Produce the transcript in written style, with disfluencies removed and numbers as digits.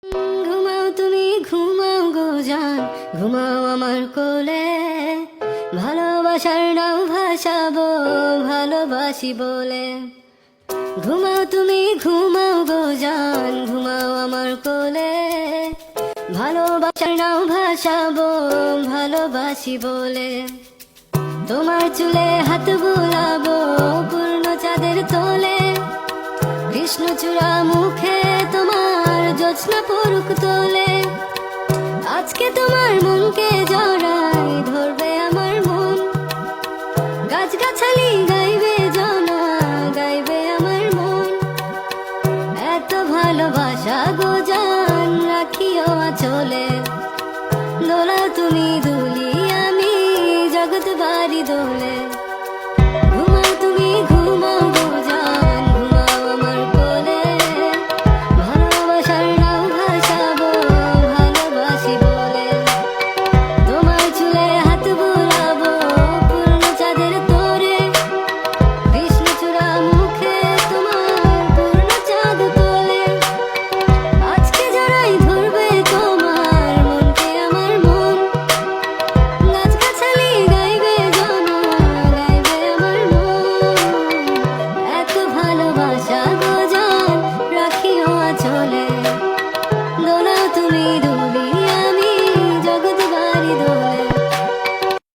ঘুমাও তুমি ঘুমাও গো জান, ঘুমাও আমার কোলে, ভালোবাসার নাও ভাসাবো ভালোবাসি বলে। ঘুমাও তুমি ঘুমাও গো জান, ঘুমাও আমার কোলে, ভালোবাসার নাও ভাসাবো ভালোবাসি বলে। তোমার চুলে হাত বুলাবো পূর্ণ চাঁদের তোলে, কৃষ্ণচূড়া মুখে তোমার জ্যোৎস্না পড়ুক তোলে। আজকে তোমার মনকে জড়াই ধরবে আমার মন, গাছগাছালি গাইবে জনা গাইবে আমার মন। এত ভালোবাসা গো জান রাখিও আঁচলে, দোলা তুমি দুলি আমি জগৎ বাড়ি দোলে।